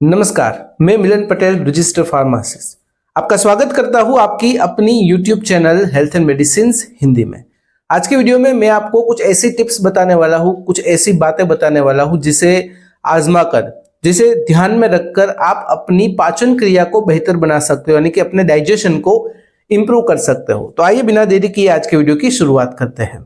नमस्कार, मैं मिलन Patel, register pharmacist. आपका स्वागत करता हूं आपकी अपनी YouTube channel health and medicine Hindi में। आज के वीडियो में मैं आपको कुछ ऐसी टिप्स बताने वाला हूं, कुछ ऐसी बातें बताने वाला हूं जिसे आजमा कर, जिसे ध्यान में रखकर आप अपनी पाचन क्रिया को बेहतर बना सकते हो, यानी कि अपने डाइजेशन को इंप्रूव कर सकते हो। तो आइए बिना देरी किए आज के वीडियो की शुरुआत करते हैं।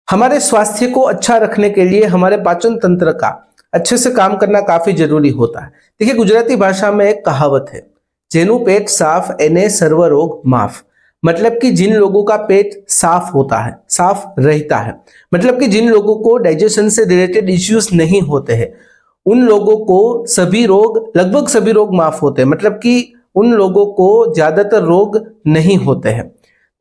हमारे स्वास्थ्य को अच्छा रखने के लिए हमारे पाचन तंत्र का अच्छे से काम करना काफी जरूरी होता है। देखिए, गुजराती भाषा में एक कहावत है, जेनु पेट साफ एने सर्व रोग माफ। मतलब कि जिन लोगों का पेट साफ होता है, साफ रहता है, मतलब कि जिन लोगों को डाइजेशन से रिलेटेड इश्यूज नहीं होते हैं, उन लोगों को सभी रोग, लगभग सभी रोग माफ होते हैं। मतलब कि उन लोगों को ज्यादातर रोग नहीं होते हैं।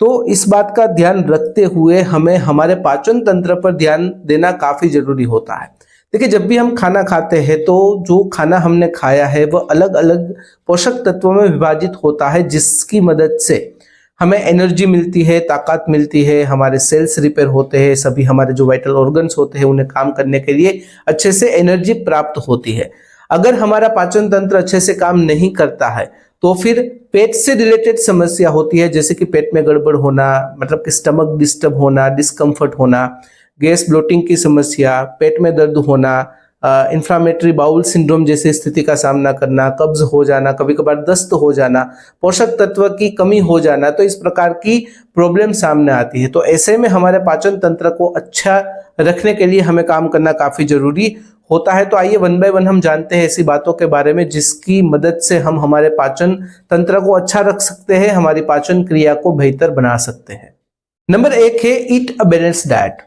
तो इस बात का ध्यान रखते हुए हमें हमारे पाचन तंत्र पर ध्यान देना काफी जरूरी होता है। देखिए, जब भी हम खाना खाते हैं तो जो खाना हमने खाया है वह अलग अलग पोषक तत्वों में विभाजित होता है, जिसकी मदद से हमें एनर्जी मिलती है, ताकत मिलती है, हमारे सेल्स रिपेयर होते हैं, सभी हमारे जो वाइटल ऑर्गन्स होते हैं उन्हें काम करने के लिए अच्छे से एनर्जी प्राप्त होती है। अगर हमारा पाचन तंत्र अच्छे से काम नहीं करता है तो फिर पेट से रिलेटेड समस्या होती है, जैसे कि पेट में गड़बड़ होना, मतलब कि स्टमक डिस्टर्ब होना, डिस्कम्फर्ट होना, गैस ब्लोटिंग की समस्या, पेट में दर्द होना, इन्फ्लामेटरी बाउल सिंड्रोम जैसी स्थिति का सामना करना, कब्ज हो जाना, कभी कभार दस्त हो जाना, पोषक तत्व की कमी हो जाना। तो इस प्रकार की प्रॉब्लम सामने आती है। तो ऐसे में हमारे पाचन तंत्र को अच्छा रखने के लिए हमें काम करना काफी जरूरी होता है। तो आइए वन बाय वन हम जानते हैं ऐसी बातों के बारे में जिसकी मदद से हम हमारे पाचन तंत्र को अच्छा रख सकते हैं, हमारी पाचन क्रिया को बेहतर बना सकते हैं। नंबर 1 है eat a balanced diet.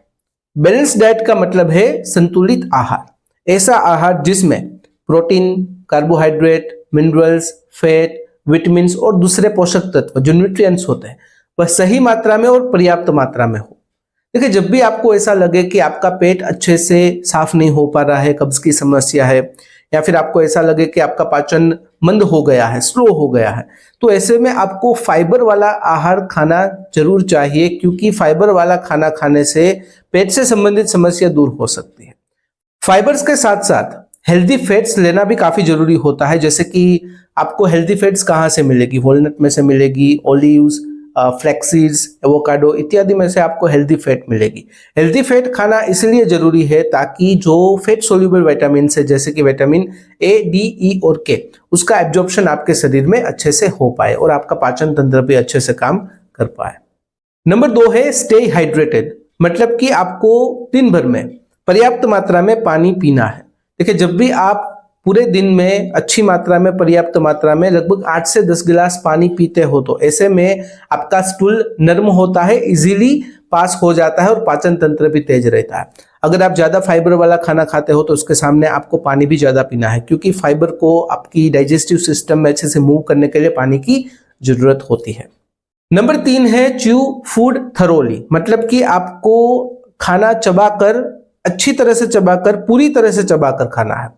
Balance diet का मतलब है संतुलित आहार। ऐसा आहार जिसमें protein, carbohydrate, minerals, fat, vitamin और दूसरे पोषक तत्व जो न्यूट्रिएंट्स होते हैं वह सही मात्रा में और पर्याप्त मात्रा में हो। देखिए, जब भी आपको ऐसा लगे कि आपका पेट अच्छे से साफ नहीं हो पा रहा है, कब्ज की समस्या है, या फिर आपको ऐसा लगे कि आपका पाचन मंद हो गया है, स्लो हो गया है, तो ऐसे में आपको फाइबर वाला आहार खाना जरूर चाहिए, क्योंकि फाइबर वाला खाना खाने से पेट से संबंधित समस्या दूर हो सकती है। फाइबर्स के साथ साथ हेल्दी फैट्स लेना भी काफी जरूरी होता है। जैसे कि आपको हेल्दी फैट्स कहाँ से मिलेगी? वॉलनट में से मिलेगी, ओलिव्स, फ्लैक्सीड्स, एवोकाडो इत्यादि में से आपको हेल्दी फैट मिलेगी। हेल्दी फैट खाना इसलिए जरूरी है ताकि जो फैट सोल्यूबल विटामिन है, जैसे कि विटामिन ए, डी, ई और के, उसका एब्जॉर्प्शन आपके शरीर में अच्छे से हो पाए और आपका पाचन तंत्र भी अच्छे से काम कर पाए। नंबर 2 है स्टे हाइड्रेटेड। मतलब कि आपको दिन भर में पर्याप्त मात्रा में पानी पीना है। देखिए, जब भी आप पूरे दिन में अच्छी मात्रा में, पर्याप्त मात्रा में लगभग 8 से 10 गिलास पानी पीते हो तो ऐसे में आपका स्टूल नर्म होता है, इजीली पास हो जाता है और पाचन तंत्र भी तेज रहता है। अगर आप ज्यादा फाइबर वाला खाना खाते हो तो उसके सामने आपको पानी भी ज्यादा पीना है, क्योंकि फाइबर को आपकी डाइजेस्टिव सिस्टम में अच्छे से मूव करने के लिए पानी की जरूरत होती है। नंबर 3 है च्यू फूड थरोली। मतलब कि आपको खाना चबाकर, अच्छी तरह से चबाकर, पूरी तरह से चबाकर खाना है।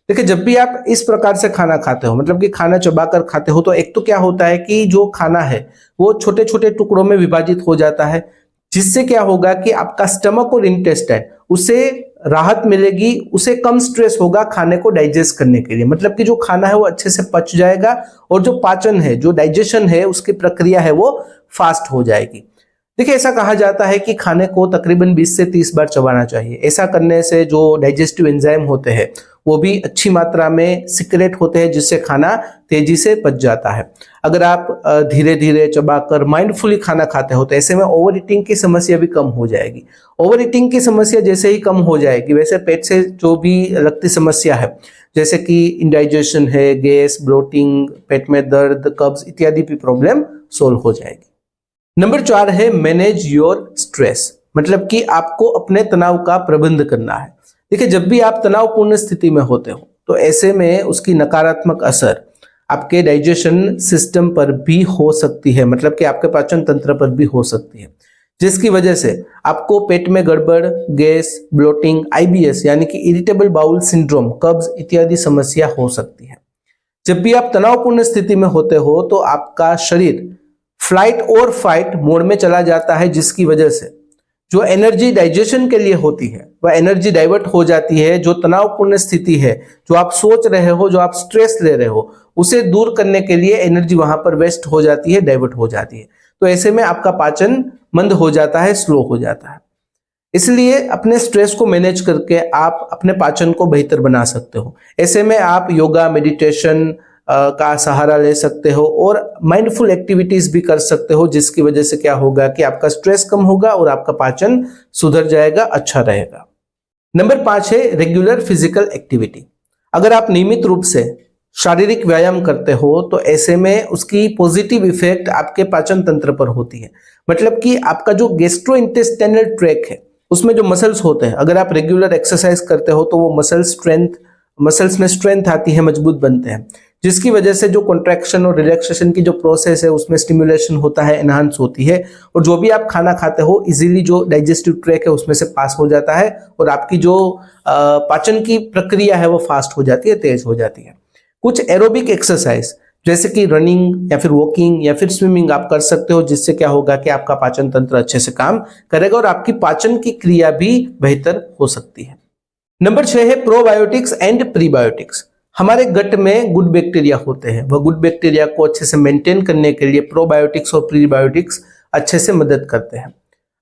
देखिए, जब भी आप इस प्रकार से खाना खाते हो, मतलब कि खाना चबाकर खाते हो, तो एक तो क्या होता है कि जो खाना है वो छोटे छोटे टुकड़ों में विभाजित हो जाता है, जिससे क्या होगा कि आपका स्टमक और इंटेस्टाइन, उसे राहत मिलेगी, उसे कम स्ट्रेस होगा खाने को डाइजेस्ट करने के लिए। मतलब कि जो खाना है वो अच्छे से पच जाएगा और जो पाचन है, जो डाइजेशन है, उसकी प्रक्रिया है वो फास्ट हो जाएगी। देखिए, ऐसा कहा जाता है कि खाने को तकरीबन 20 से 30 बार चबाना चाहिए। ऐसा करने से जो डाइजेस्टिव एंजाइम होते हैं वो भी अच्छी मात्रा में सिक्रेट होते हैं, जिससे खाना तेजी से पच जाता है। अगर आप धीरे धीरे चबाकर माइंडफुली खाना खाते हो तो ऐसे में ओवर ईटिंग की समस्या भी कम हो जाएगी। ओवर ईटिंग की समस्या जैसे ही कम हो जाएगी, वैसे पेट से जो भी लगती समस्या है, जैसे कि इंडाइजेशन है, गैस, ब्लोटिंग, पेट में दर्द, कब्ज इत्यादि भी प्रॉब्लम सोल्व हो जाएगी। नंबर 4 है मैनेज योर स्ट्रेस। मतलब कि आपको अपने तनाव का प्रबंध करना है। देखिए, जब भी आप तनावपूर्ण स्थिति में होते हो तो ऐसे में उसकी नकारात्मक असर आपके डाइजेशन सिस्टम पर भी हो सकती है, मतलब कि आपके पाचन तंत्र पर भी हो सकती है, जिसकी वजह से आपको पेट में गड़बड़, गैस, ब्लोटिंग, आईबीएस यानी कि इरिटेबल बाउल सिंड्रोम, कब्ज इत्यादि समस्या हो सकती है। जब भी आप तनावपूर्ण स्थिति में होते हो तो आपका शरीर फ्लाइट और फाइट मोड में चला जाता है, जिसकी वजह से जो एनर्जी डाइजेशन के लिए होती है वह एनर्जी डाइवर्ट हो जाती है। जो तनावपूर्ण स्थिति है, जो आप सोच रहे हो, जो आप स्ट्रेस ले रहे हो, उसे दूर करने के लिए एनर्जी वहां पर वेस्ट हो जाती है, डाइवर्ट हो जाती है। तो ऐसे में आपका पाचन मंद हो जाता है, स्लो हो जाता है। इसलिए अपने स्ट्रेस को मैनेज करके आप अपने पाचन को बेहतर बना सकते हो। ऐसे में आप योगा, मेडिटेशन का सहारा ले सकते हो और माइंडफुल एक्टिविटीज भी कर सकते हो, जिसकी वजह से क्या होगा कि आपका स्ट्रेस कम होगा और आपका पाचन सुधर जाएगा, अच्छा रहेगा। नंबर 5 है रेगुलर फिजिकल एक्टिविटी। अगर आप नियमित रूप से शारीरिक व्यायाम करते हो तो ऐसे में उसकी पॉजिटिव इफेक्ट आपके पाचन तंत्र पर होती है। मतलब कि आपका जो गैस्ट्रोइंटेस्टाइनल ट्रैक है उसमें जो मसल्स होते हैं, अगर आप रेगुलर एक्सरसाइज करते हो तो वो मसल्स में स्ट्रेंथ आती है, मजबूत बनते हैं, जिसकी वजह से जो कॉन्ट्रैक्शन और रिलैक्सेशन की जो प्रोसेस है उसमें स्टिमुलेशन होता है, एनहांस होती है, और जो भी आप खाना खाते हो इजीली जो डाइजेस्टिव ट्रैक है उसमें से पास हो जाता है और आपकी जो पाचन की प्रक्रिया है वो फास्ट हो जाती है, तेज हो जाती है। कुछ एरोबिक एक्सरसाइज जैसे कि रनिंग या फिर वॉकिंग या फिर स्विमिंग आप कर सकते हो, जिससे क्या होगा कि आपका पाचन तंत्र अच्छे से काम करेगा और आपकी पाचन की क्रिया भी बेहतर हो सकती है। नंबर 6 है प्रोबायोटिक्स एंड प्रीबायोटिक्स। हमारे गट में गुड बैक्टीरिया होते हैं, वह गुड बैक्टीरिया को अच्छे से मेंटेन करने के लिए प्रोबायोटिक्स और प्रीबायोटिक्स अच्छे से मदद करते हैं।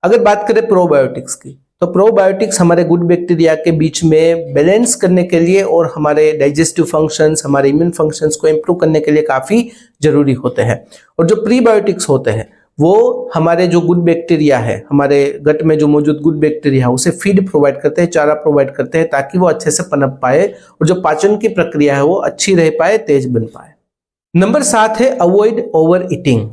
अगर बात करें प्रोबायोटिक्स की, तो प्रोबायोटिक्स हमारे गुड बैक्टीरिया के बीच में बैलेंस करने के लिए और हमारे डाइजेस्टिव फंक्शंस, हमारे इम्यून फंक्शंस को इंप्रूव करने के लिए काफ़ी जरूरी होते हैं। और जो प्रीबायोटिक्स होते हैं वो हमारे जो गुड बैक्टीरिया है, हमारे गट में जो मौजूद गुड बैक्टीरिया है उसे फीड प्रोवाइड करते हैं, चारा प्रोवाइड करते हैं, ताकि वो अच्छे से पनप पाए और जो पाचन की प्रक्रिया है वो अच्छी रह पाए, तेज बन पाए। नंबर 7 है avoid over eating.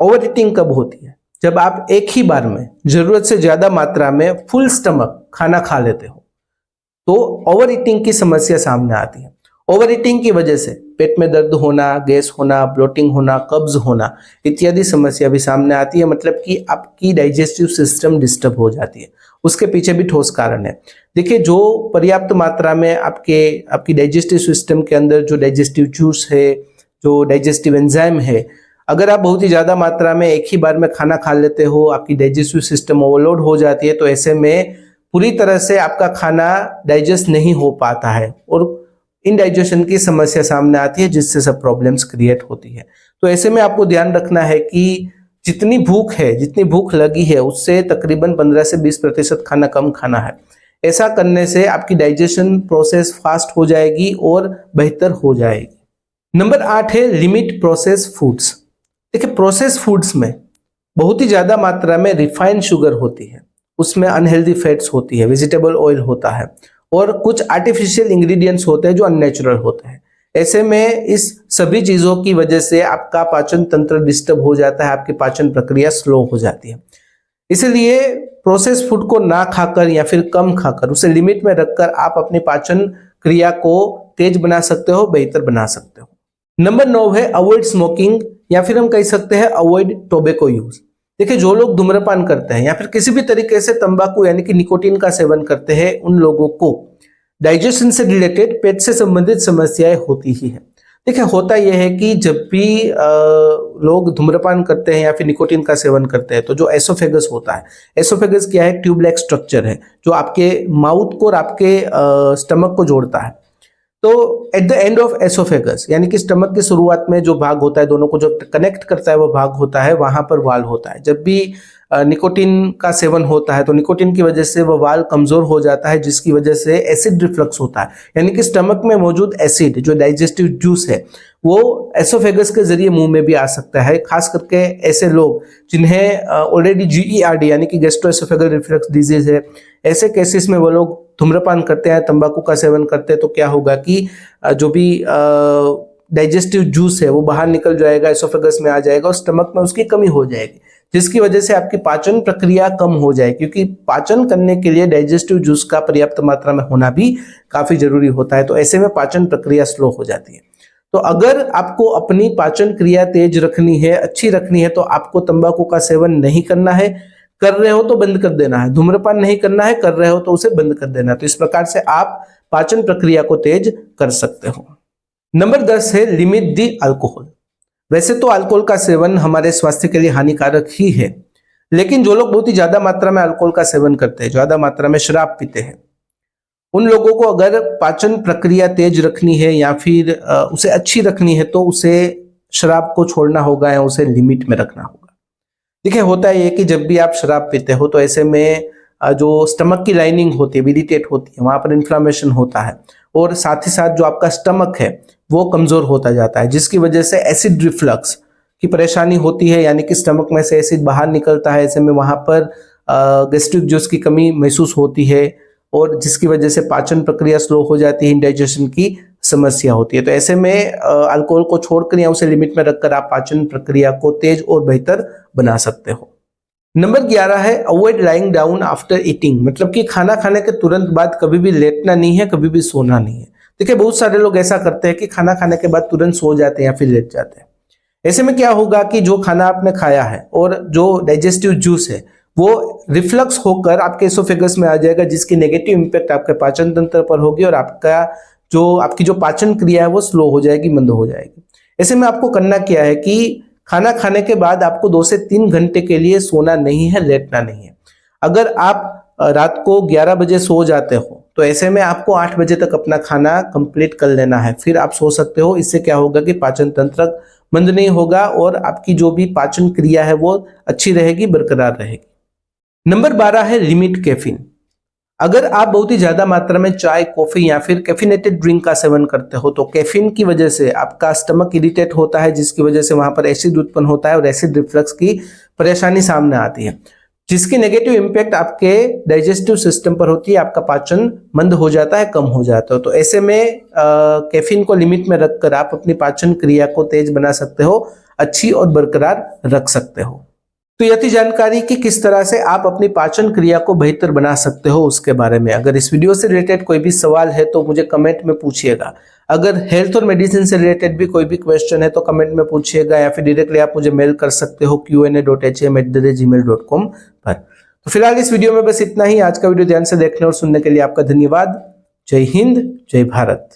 Over eating कब होती है? जब आप एक ही बार में जरूरत से ज्यादा मात्रा में फुल स्टमक खाना खा लेते हो तो ओवर ईटिंग की समस्या सामने आती है। ओवर ईटिंग की वजह से पेट में दर्द होना, गैस होना, ब्लोटिंग होना, कब्ज होना इत्यादि समस्या भी सामने आती है। मतलब कि आपकी डाइजेस्टिव सिस्टम डिस्टर्ब हो जाती है। उसके पीछे भी ठोस कारण है। देखिए, जो पर्याप्त मात्रा में आपकी डाइजेस्टिव सिस्टम के अंदर जो डाइजेस्टिव जूस है, जो डाइजेस्टिव एंजाइम है, अगर आप बहुत ही ज्यादा मात्रा में एक ही बार में खाना खा लेते हो, आपकी डाइजेस्टिव सिस्टम ओवरलोड हो जाती है, तो ऐसे में पूरी तरह से आपका खाना डाइजेस्ट नहीं हो पाता है और इनडाइजेशन की समस्या सामने आती है, जिससे सब प्रॉब्लम्स क्रिएट होती है। तो ऐसे में आपको ध्यान रखना है कि जितनी भूख लगी है उससे तकरीबन 15 से 20% खाना कम खाना है। ऐसा करने से आपकी डाइजेशन प्रोसेस फास्ट हो जाएगी और बेहतर हो जाएगी। नंबर 8 है लिमिट प्रोसेस फूड्स। देखिए, प्रोसेस फूड्स में बहुत ही ज्यादा मात्रा में रिफाइंड शुगर होती है, उसमें अनहेल्दी फैट्स होती है, वेजिटेबल ऑयल होता है और कुछ आर्टिफिशियल इंग्रेडिएंट्स होते हैं जो अननेचुरल होते हैं। ऐसे में इस सभी चीजों की वजह से आपका पाचन तंत्र डिस्टर्ब हो जाता है, आपकी पाचन प्रक्रिया स्लो हो जाती है। इसलिए प्रोसेस फूड को ना खाकर या फिर कम खाकर उसे लिमिट में रखकर आप अपनी पाचन क्रिया को तेज बना सकते हो, बेहतर बना सकते हो। नंबर 9 है अवॉइड स्मोकिंग या फिर हम कह सकते हैं अवॉइड टोबैको यूज। देखिए, जो लोग धूम्रपान करते हैं या फिर किसी भी तरीके से तंबाकू यानी कि निकोटीन का सेवन करते हैं, उन लोगों को डाइजेशन से रिलेटेड, पेट से संबंधित समस्याएं होती ही है। देखिए, होता यह है कि जब भी लोग धूम्रपान करते हैं या फिर निकोटीन का सेवन करते हैं तो जो एसोफेगस होता है, एसोफेगस क्या है? ट्यूब लाइक स्ट्रक्चर है जो आपके माउथ को और आपके स्टमक को जोड़ता है। तो at the end of oesophagus यानी कि स्टमक की शुरुआत में जो भाग होता है, दोनों को जो कनेक्ट करता है वो भाग होता है, वहां पर वाल होता है। जब भी निकोटीन का सेवन होता है तो निकोटीन की वजह से वो वाल कमजोर हो जाता है, जिसकी वजह से एसिड रिफ्लक्स होता है। यानी कि स्टमक में मौजूद एसिड जो डाइजेस्टिव जूस है वो एसोफेगस के जरिए मुंह में भी आ सकता है। खास करके ऐसे लोग जिन्हें ऑलरेडी GERD यानी कि गैस्ट्रोएसोफेगल रिफ्लक्स डिजीज है, ऐसे केसेस में वो लोग धूम्रपान करते हैं, तंबाकू का सेवन करते हैं, तो क्या होगा कि जो भी डाइजेस्टिव जूस है वो बाहर निकल जाएगा, एसोफेगस में आ जाएगा और स्टमक में उसकी कमी हो जाएगी, जिसकी वजह से आपकी पाचन प्रक्रिया कम हो जाएगी। क्योंकि पाचन करने के लिए डाइजेस्टिव जूस का पर्याप्त मात्रा में होना भी काफी जरूरी होता है। तो ऐसे में पाचन प्रक्रिया स्लो हो जाती है। तो अगर आपको अपनी पाचन क्रिया तेज रखनी है, अच्छी रखनी है, तो आपको तंबाकू का सेवन नहीं करना है। कर रहे हो तो बंद कर देना है। धूम्रपान नहीं करना है, कर रहे हो तो उसे बंद कर देना है। तो इस प्रकार से आप पाचन प्रक्रिया को तेज कर सकते हो। नंबर 10 है लिमिट दी अल्कोहल। वैसे तो अल्कोहल का सेवन हमारे स्वास्थ्य के लिए हानिकारक ही है, लेकिन जो लोग बहुत ही ज्यादा मात्रा में अल्कोहल का सेवन करते हैं, ज्यादा मात्रा में शराब पीते हैं, उन लोगों को अगर पाचन प्रक्रिया तेज रखनी है या फिर उसे अच्छी रखनी है तो उसे शराब को छोड़ना होगा या उसे लिमिट में रखना होगा। देखिए, होता है ये कि जब भी आप शराब पीते हो तो ऐसे में जो स्टमक की लाइनिंग होती है, इरिटेट होती है, वहां पर इन्फ्लामेशन होता है और साथ ही साथ जो आपका स्टमक है वो कमजोर होता जाता है, जिसकी वजह से एसिड रिफ्लक्स की परेशानी होती है, यानी कि स्टमक में से एसिड बाहर निकलता है। ऐसे में वहां पर गैस्ट्रिक जूस की कमी महसूस होती है और जिसकी वजह से पाचन प्रक्रिया स्लो हो जाती है, इंडाइजेशन की समस्या होती है। तो ऐसे में अल्कोहल को छोड़कर या उसे लिमिट में रखकर आप पाचन प्रक्रिया को तेज और बेहतर बना सकते हो। नंबर 11 है avoid lying down after eating, मतलब कि खाना खाने के तुरंत बाद कभी भी लेटना नहीं है, कभी भी सोना नहीं है। देखिए, बहुत सारे लोग ऐसा करते हैं कि खाना खाने के बाद तुरंत सो जाते हैं या फिर लेट जाते हैं। ऐसे में क्या होगा कि जो खाना आपने खाया है और जो डाइजेस्टिव जूस है वो रिफ्लक्स होकर आपके एसोफेगस में आ जाएगा, जिसकी नेगेटिव इंपैक्ट आपके पाचन तंत्र पर होगी और आपकी जो पाचन क्रिया है वो स्लो हो जाएगी, मंद हो जाएगी। ऐसे में आपको करना क्या है कि खाना खाने के बाद आपको 2 से 3 घंटे के लिए सोना नहीं है, लेटना नहीं है। अगर आप रात को 11 बजे सो जाते हो तो ऐसे में आपको 8 बजे तक अपना खाना कंप्लीट कर लेना है, फिर आप सो सकते हो। इससे क्या होगा कि पाचन तंत्र मंद नहीं होगा और आपकी जो भी पाचन क्रिया है वो अच्छी रहेगी, बरकरार रहेगी। नंबर 12 है लिमिट कैफीन। अगर आप बहुत ही ज्यादा मात्रा में चाय, कॉफी या फिर कैफिनेटेड ड्रिंक का सेवन करते हो तो कैफीन की वजह से आपका स्टमक इरिटेट होता है, जिसकी वजह से वहां पर एसिड उत्पन्न होता है और एसिड रिफ्लक्स की परेशानी सामने आती है, जिसकी नेगेटिव इंपैक्ट आपके डाइजेस्टिव सिस्टम पर होती है। आपका पाचन मंद हो जाता है, कम हो जाता है। तो ऐसे में कैफीन को लिमिट में रखकर आप अपनी पाचन क्रिया को तेज बना सकते हो, अच्छी और बरकरार रख सकते हो। तो यह थी जानकारी कि किस तरह से आप अपनी पाचन क्रिया को बेहतर बना सकते हो उसके बारे में। अगर इस वीडियो से रिलेटेड कोई भी सवाल है तो मुझे कमेंट में पूछिएगा। अगर हेल्थ और मेडिसिन से रिलेटेड भी कोई भी क्वेश्चन है तो कमेंट में पूछिएगा या फिर डायरेक्टली आप मुझे मेल कर सकते हो qa.hm@gmail.com पर। तो फिलहाल इस वीडियो में बस इतना ही। आज का वीडियो ध्यान से देखने और सुनने के लिए आपका धन्यवाद। जय हिंद, जय भारत।